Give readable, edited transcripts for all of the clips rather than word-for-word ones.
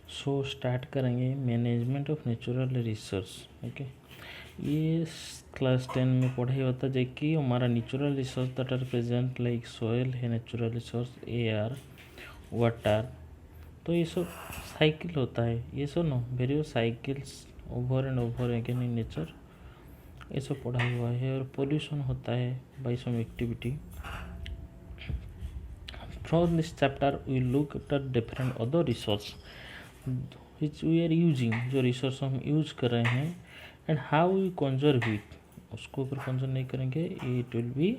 सो start करेंगे management of natural resource. Okay, ये class 10 में पढ़ाई होता है कि हमारा natural resource that are present like soil है, नेचुरल रिसोर्स एयर, वाटर। तो ये सब साइकिल होता है, ये सब no various cycles over and over again in nature, ये सब पढ़ा हुआ है। और पोल्यूशन होता है by some activity. From this chapter we look after different other resource which we are using, जो रिसोर्स हम यूज कर रहे हैं, and how we conserve it. उसको अगर कंजर्व नहीं करेंगे it will be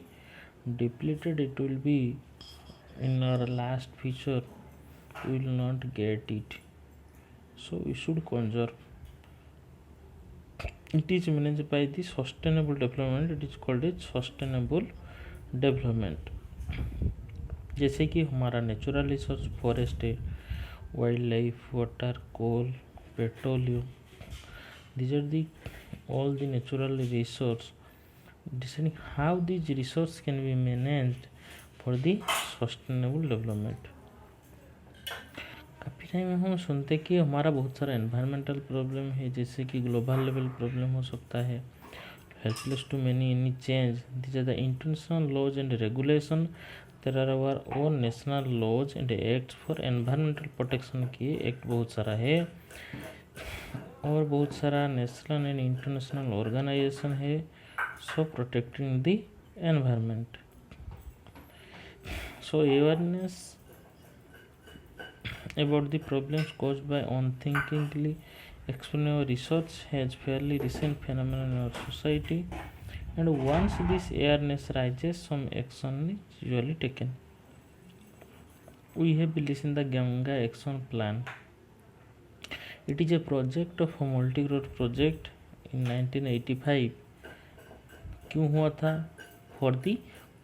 depleted, it will be in our last future we will not get it, so we should conserve. It is managed by the sustainable development, it is called as sustainable development। जैसे कि हमारा natural resource forest है, wild life, water, coal, petroleum, these are the all the natural resource, deciding how these resources can be managed for the sustainable development। काफ़ी time हम सुनते कि हमारा बहुत सारा एनवायरमेंटल प्रॉब्लम है, जैसे कि ग्लोबल लेवल प्रॉब्लम हो सकता है, helpless to many any change. This are the international laws and regulation, there are our own national laws and act for environmental protection की एक्ट बहुत सारा है, और बहुत सारा नेशनल एंड इंटरनेशनल ऑर्गेनाइजेशन है so protecting the environment. So awareness about the problems caused by unthinkingly exploring our research has fairly recent phenomenon in our society, and once this awareness rises, some action is usually taken. We have listened the Ganga Action Plan. It is a project of a multi-road project in 1985। क्यों हुआ था? For the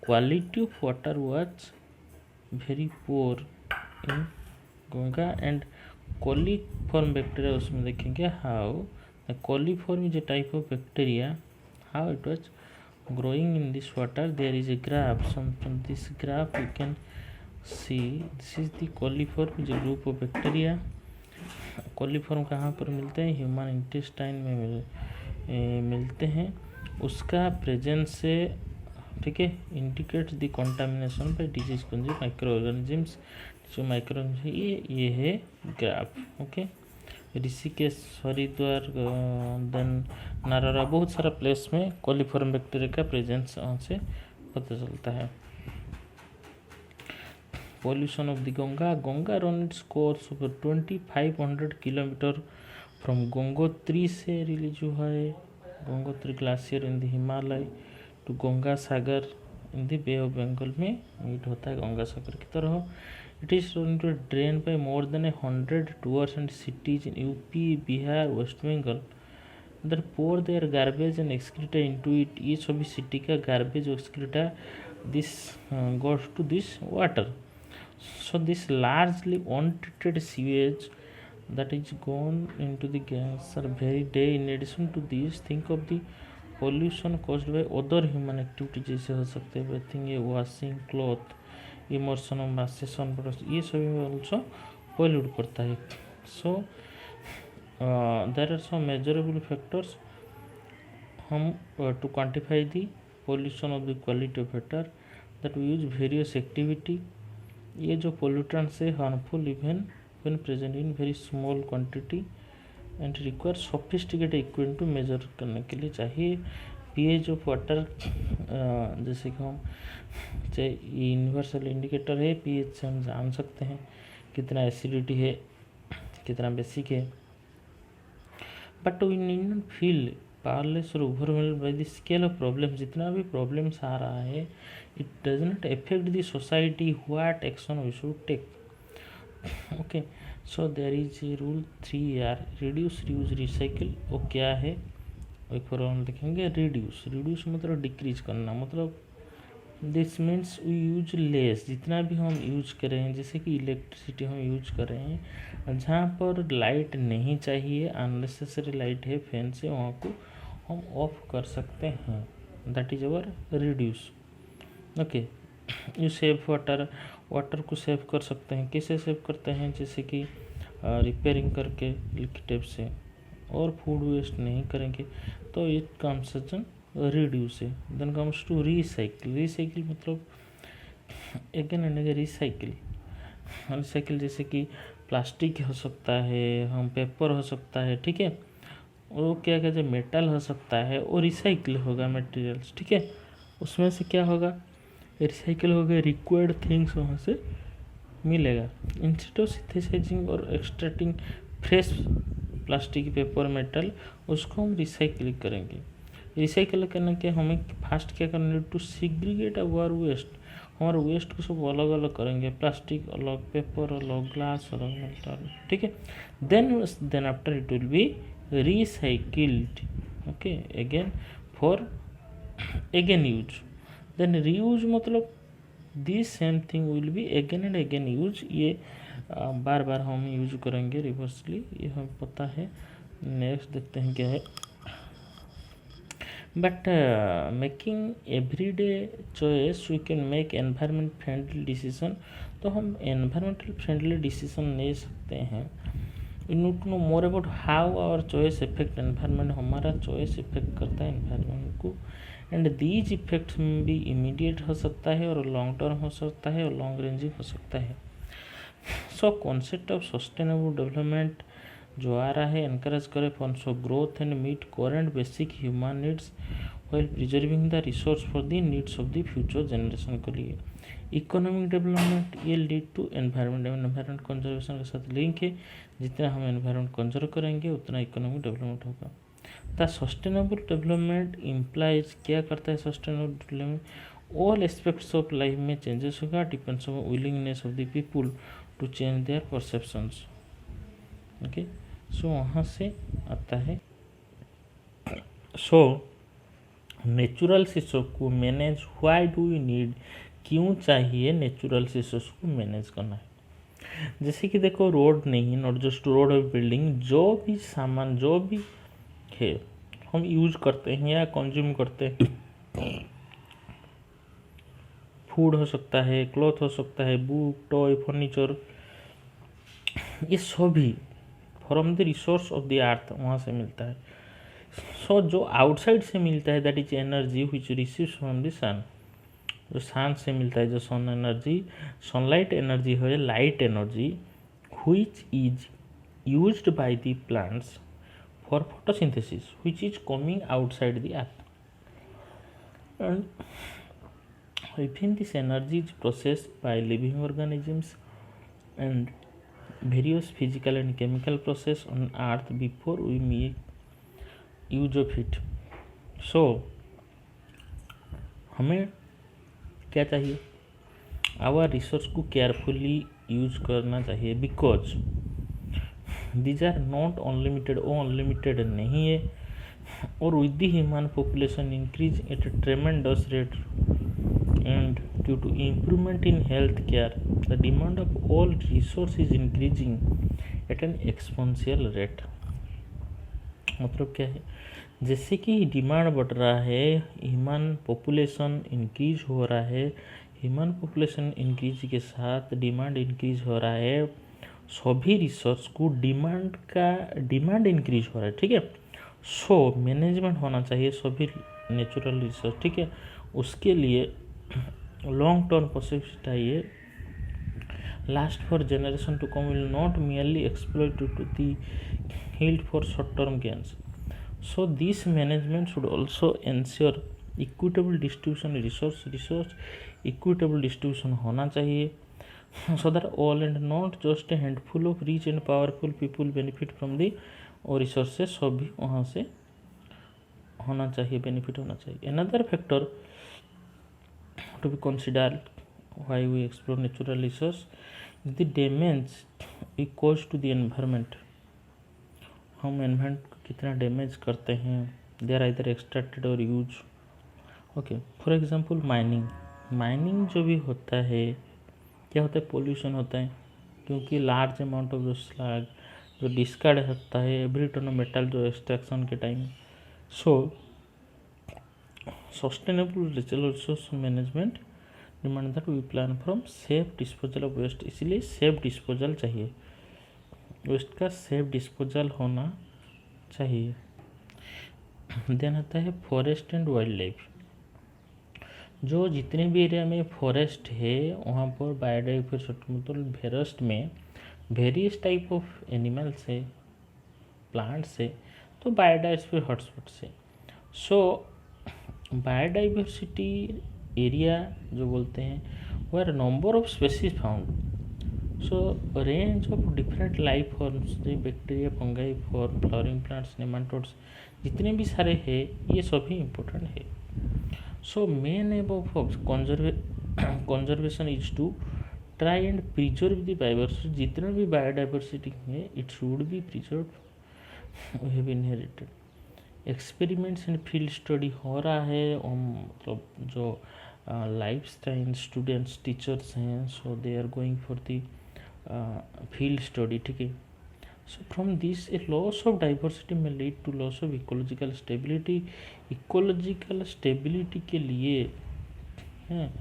quality of water was very poor in Ganga and coliform bacteria, उसमें देखेंगे how the coliform is a type of bacteria, how it was growing in this water. There is a graph, from this graph you can see this is the coliform is a group of bacteria. Coliform कहाँ पर मिलते हैं? Human intestine में मिलते हैं। उसका presence से, ठीक है, indicates the contamination by disease consume micro organisms. जो माइक्रो ये है graph. Okay, Rishikesh, Haridwar, then Narora, बहुत सारा प्लेस में कोलीफॉर्म बैक्टीरिया का प्रेजेंस से पता चलता है। Pollution of the Ganga, Ganga run its course over 2500 kilometre from Gangotri से रिलीज हुआ है, Gangotri glacier in the Himalaya to Ganga Sagar in the Bay of Bengal में मीट होता है गंगा सागर की तरह। It is going to drain by more than 100 towers and cities in UP, Bihar, West Bengal that pour their garbage and excreta into it। ये सभी city का garbage और excreta this goes to this water। So this largely untreated sewage that is gone into the gas are very day। In addition to this, think of the pollution caused by other human activities, जैसे हो सकते हैं bathing, washing cloth, immersion of मासेशन, ये सभी में also pollute करता है। So there are some measurable factors हम to quantify the pollution of the quality of water that we use various activity. ये जो पोल्यूटेंट्स है harmful even when present in very small quantity and require sophisticated equipment to measure करने के लिए चाहिए। PH of water, जैसे कि हम चाहे यूनिवर्सल इंडिकेटर है, पीएच से हम जान सकते हैं कितना एसिडिटी है, कितना बेसिक है। But we need not feel powerless और overwhelmed by the scale of problem. जितना भी प्रॉब्लम्स आ रहा है, it does not affect the society, what action we should take. Okay, so there is a rule 3R, reduce, reuse, recycle. वो क्या है एक फॉर्मूला देखेंगे। रिड्यूस मतलब डिक्रीज करना, मतलब this means we use less. जितना भी हम यूज कर रहे हैं, जैसे कि इलेक्ट्रिसिटी हम यूज कर रहे हैं, जहाँ पर लाइट नहीं चाहिए, अननेसेसरी लाइट है फैन से, वहाँ को हम ऑफ कर सकते हैं, that is our reduce. Okay, you save water, water को सेव कर सकते हैं। कैसे सेव करते हैं? जैसे कि रिपेयरिंग करके लिक्विड टेप से, और फूड वेस्ट नहीं करेंगे तो it comes as an reduce है। Then comes to recycle. Recycle मतलब again and again recycle. Recycle जैसे कि प्लास्टिक हो सकता है, हम पेपर हो सकता है, ठीक है, वो क्या कहते हैं मेटल हो सकता है, वो रिसाइकिल होगा मटेरियल्स, ठीक है। उसमें से क्या होगा, रिसाइकिल हो गया, रिक्वायर्ड थिंग्स वहाँ से मिलेगा। इंस्टेड ऑफ सिंथेसाइजिंग और extracting fresh plastic, paper, metal, उसको हम रिसाइकिल करेंगे। रिसाइकिल करने के हमें फास्ट क्या करना है, टू सिग्रीगेट अवर वेस्ट। हमारे वेस्ट को सब अलग अलग करेंगे, प्लास्टिक अलग, पेपर अलग, ग्लास अलग, मेटल, ठीक है। Then after it will be recycled, okay, again for again use। then reuse मतलब this same thing will be again and again use। ये बार बार हम यूज करेंगे रिवर्सली, ये हमें पता है। नेक्स्ट देखते हैं क्या है। But making everyday choice we can make environment friendly decision. तो हम एनवायरमेंटल फ्रेंडली डिसीजन ले सकते हैं। We need to know more about how our choice effect environment. हमारा चॉइस इफेक्ट करता है एनवायरनमेंट को, एंड दीज इफेक्ट्स में भी इमीडिएट हो सकता है और लॉन्ग टर्म हो सकता है और लॉन्ग रेंजिंग हो सकता है। So concept of sustainable development जो आ रहा है, एनकरेज करे for growth and meet current basic human needs while preserving the resource for the needs of the future generation के लिए। इकोनॉमिक डेवलपमेंट ये लीड टू एनवायरनमेंट कंजर्वेशन के साथ लिंक है। जितना हम एनवायरनमेंट कंजर्व करेंगे उतना इकोनॉमिक डेवलपमेंट होगा। द सस्टेनेबल डेवलपमेंट इम्प्लाइज क्या करता है sustainable development, all aspects of life में चेंजेस होगा, depends on willingness of the people to change their perceptions, okay. So वहाँ से आता है। सो नेचुरल रिसोर्स को manage, why do you need, क्यों चाहिए नेचुरल रिसोर्स को मैनेज करना है। जैसे कि देखो रोड नहीं, नॉट जस्ट रोड और बिल्डिंग, जो भी सामान जो भी है हम यूज करते हैं या कंज्यूम करते हैं, फूड हो सकता है, क्लॉथ हो सकता है, बुक, टॉय, फर्नीचर, ये सभी from the resource of the earth वहाँ से मिलता है। सो जो आउटसाइड से मिलता है that is energy which receives from the sun. जो सन से मिलता है, जो सन एनर्जी, सनलाइट एनर्जी है, light energy, which is used by the plants for photosynthesis, which is coming outside the earth, and within this energy is processed by living organisms and various physical and chemical process on earth before we make use of it। so हमें क्या चाहिए, our resource को carefully use करना चाहिए, because these are not unlimited, वो unlimited नहीं है। और with the human population increase at a tremendous rate and due to improvement in health care the demand of all resource is increasing at an exponential rate. मतलब क्या है, जैसे कि demand बढ़ रहा है, ह्यूमन पॉपुलेशन इंक्रीज हो रहा है, ह्यूमन पॉपुलेशन इंक्रीज के साथ डिमांड इंक्रीज हो रहा है, सभी रिसोर्स को डिमांड इंक्रीज हो रहा है, ठीक है। सो मैनेजमेंट होना चाहिए सभी नेचुरल रिसोर्स, ठीक है। उसके लिए लॉन्ग टर्म पर्सपेक्टिव चाहिए, last for generation to come will not merely exploit to the yield for short term gains। so this management should also ensure equitable distribution resource equitable distribution होना चाहिए, so that all and not just a handful of rich and powerful people benefit from the resources, सभी वहाँ से होना चाहिए, benefit होना चाहिए। another factor to be considered why we explore natural resource is the damage we cause to the environment। हम environment को कितना डैमेज करते हैं, दे आर आइदर एक्सट्रैक्टेड और use, okay. For example mining जो भी होता है, क्या होता है, पोल्यूशन होता है, क्योंकि लार्ज अमाउंट ऑफ जो स्लैग जो डिस्कार्ड होता है एवरी टन ऑफ मेटल जो एक्सट्रैक्शन के time. So sustainable resource management demand that we plan from safe disposal of waste, इसलिए सेफ डिस्पोजल चाहिए। वेस्ट का सेफ डिस्पोजल होना चाहिए। देन आता है फॉरेस्ट एंड वाइल्ड लाइफ। जो जितने भी एरिया में फॉरेस्ट है वहाँ पर बायोडाइवर्सिटी मतलब फॉरेस्ट में वेरियस टाइप ऑफ एनिमल्स है, प्लांट्स है, तो बायोडाइवर्सिटी हॉटस्पॉट से। सो बायोडाइवर्सिटी एरिया जो बोलते हैं where number of species found. So range of different life forms जैसे bacteria, fungi, for flowering plants, nematodes, जितने भी सारे हैं ये सभी इम्पोर्टेंट है। So main aim of conservation is to try and preserve the biodiversity. जितने भी बायोडाइवर्सिटी है it should be preserve, we have inherited. Experiments and field study हो रहा है, मतलब जो लाइफ स्टाइल स्टूडेंट्स टीचर्स हैं, so they are going for the field study, ठीक है। So from this a loss of diversity में lead to loss of ecological stability. Ecological stability के लिए हैं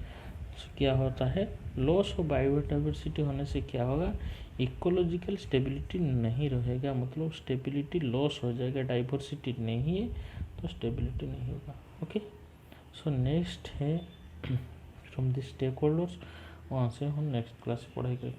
क्या होता है, लॉस ऑफ बायोडाइवर्सिटी होने से क्या होगा, इकोलॉजिकल स्टेबिलिटी नहीं रहेगा, मतलब स्टेबिलिटी लॉस हो जाएगा। डाइवर्सिटी नहीं है तो स्टेबिलिटी नहीं होगा। ओके, सो नेक्स्ट है फ्रॉम द स्टेक होल्डर्स, वहाँ से हम नेक्स्ट क्लास पढ़ाई करेंगे।